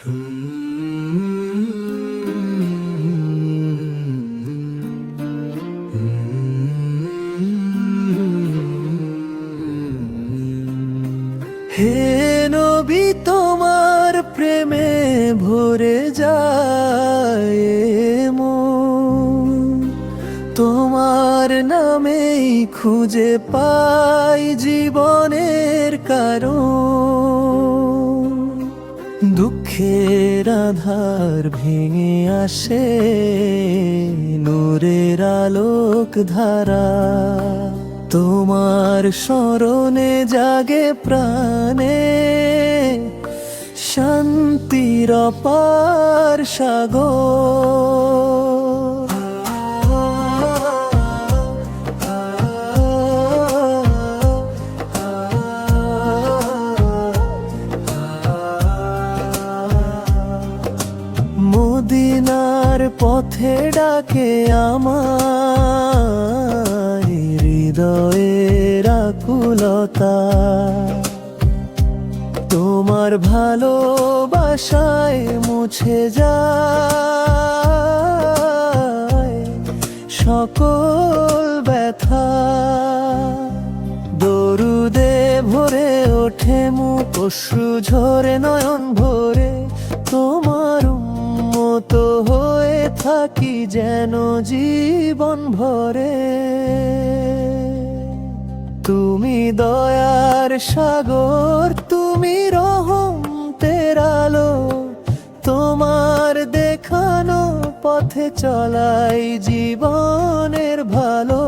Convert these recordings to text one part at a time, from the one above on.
হে নবী, তোমার প্রেমে ভরে যায় মন, তোমার নামেই খুঁজে পাই জীবনের কারণ। দুঃখের আধার ভেঙে আসে নূরের আলোক ধারা, তোমার স্মরণে জাগে প্রাণে শান্তির অপার সাগর। মদিনার পথে ডাকে আমায় হৃদয়ের আকুলতা, তোমার ভালোবাসায় মুছে যায় সকল ব্যথা। দরুদে ভরে ওঠে মুখ, অশ্রু ঝরে নয়ন ভরে, তোমার উম্মত হয়ে থাকি যেন জীবন ভরে। তুমি দয়ার সাগর, তুমি রহমতের আলো, তোমার দেখানো পথে চলাই জীবনের ভালো।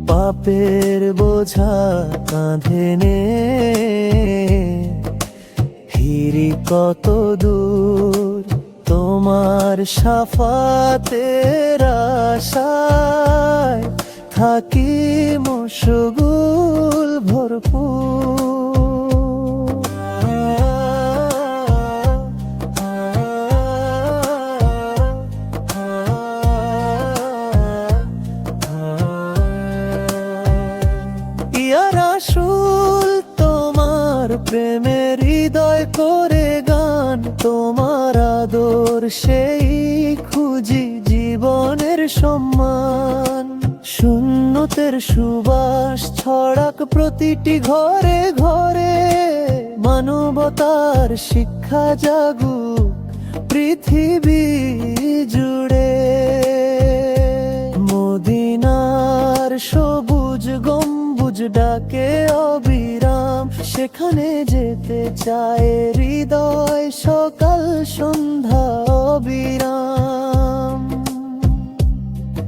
পাপের বোঝা কাঁধে নে ফিরি কত দূর, তোমার শাফাতের আশায় থাকি মশগুল ভরপুর। ইয়া রাসূল, তোমার প্রেমের হৃদয় করে গান, তোমার আদর সেই খুঁজি জীবনের সম্মান। সুন্নতের সুবাস ছড়াক প্রতিটি ঘরে ঘরে, মানবতার শিক্ষা জাগুক পৃথিবী জুড়ে। মদিনার সবুজ গম্বুজ ডাকে অবিরাম, সেখানে যেতে চায় হৃদয় সকাল সন্ধ্যা অবিরাম।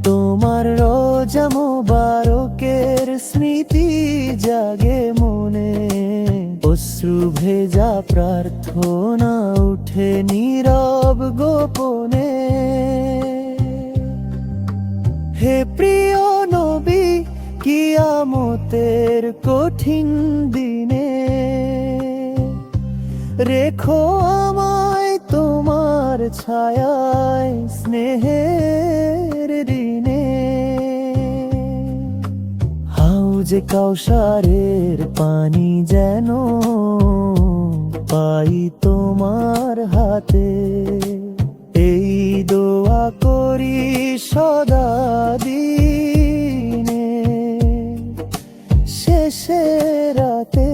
তোমার রোজা মোবারকের স্মৃতি জাগে মনে, অশ্রু ভেজা প্রার্থনা উঠে নীরব গোপনে। হে প্রিয় নবী, কিয়ামতের কঠিন দিনে রেখো আমায় তোমার ছায়ায় স্নেহের ঋণে। হাউজে কাউসারের পানি যেন পাই তোমার হাতে, এই দোয়া করি সদা দিনে শেষে রাতে।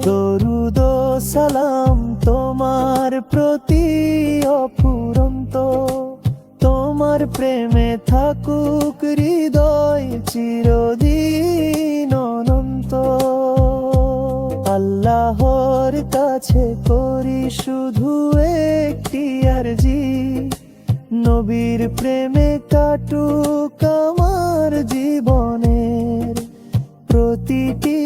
দরুদ ও সালাম তোমার প্রতি অফুরন্ত, তোমার প্রেমে থাকুক হৃদয় চিরদিন অনন্ত। আল্লাহর কাছে করি শুধু একটি আরজি, নবীর প্রেমে কাটুক আমার জীবনের প্রতিটি